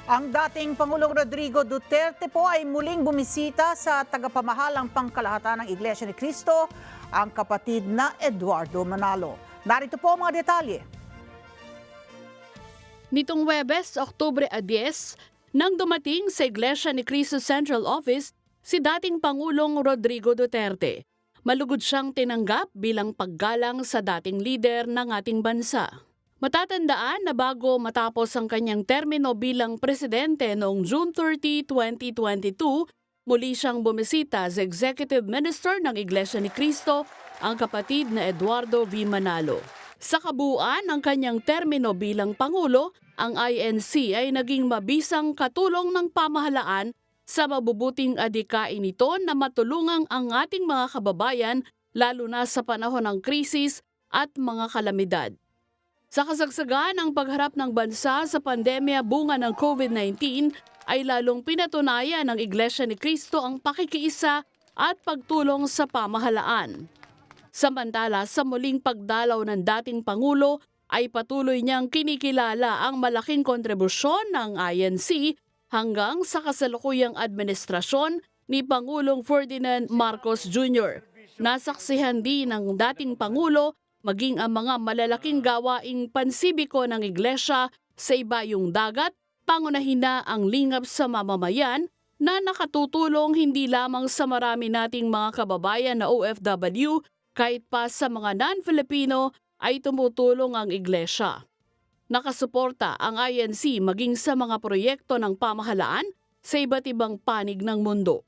Ang dating Pangulong Rodrigo Duterte po ay muling bumisita sa tagapamahalang pangkalahatan ng Iglesia ni Cristo, ang kapatid na Eduardo Manalo. Narito po ang mga detalye. Nitong Huwebes, Oktubre 10, nang dumating sa Iglesia ni Cristo Central Office si dating Pangulong Rodrigo Duterte. Malugod siyang tinanggap bilang paggalang sa dating lider ng ating bansa. Matatandaan na bago matapos ang kanyang termino bilang presidente noong June 30, 2022, muli siyang bumisita sa Executive Minister ng Iglesia ni Cristo, ang kapatid na Eduardo V. Manalo. Sa kabuuan ng kanyang termino bilang Pangulo, ang INC ay naging mabisang katulong ng pamahalaan sa mabubuting adhikain nito na matulungang ang ating mga kababayan lalo na sa panahon ng krisis at mga kalamidad. Sa kasagsagan ng pagharap ng bansa sa pandemya bunga ng COVID-19 ay lalong pinatunayan ng Iglesia ni Cristo ang pakikiisa at pagtulong sa pamahalaan. Samantala sa muling pagdalaw ng dating Pangulo ay patuloy niyang kinikilala ang malaking kontribusyon ng INC hanggang sa kasalukuyang administrasyon ni Pangulong Ferdinand Marcos Jr. Nasaksihan din ng dating Pangulo maging ang mga malalaking gawaing pansibiko ng Iglesia sa ibayong dagat, pangunahin na ang lingap sa mamamayan na nakatutulong hindi lamang sa marami nating mga kababayan na OFW, kahit pa sa mga non-Filipino ay tumutulong ang Iglesia. Nakasuporta ang INC maging sa mga proyekto ng pamahalaan sa iba't ibang panig ng mundo.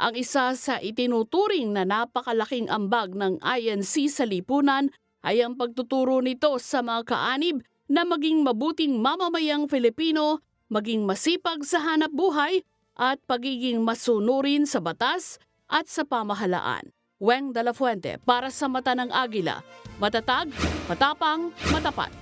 Ang isa sa itinuturing na napakalaking ambag ng INC sa lipunan ay ang pagtuturo nito sa mga kaanib na maging mabuting mamamayang Filipino, maging masipag sa hanap buhay at pagiging masunurin sa batas at sa pamahalaan. Weng de la Fuente para sa Mata ng Agila, matatag, matapang, matapat.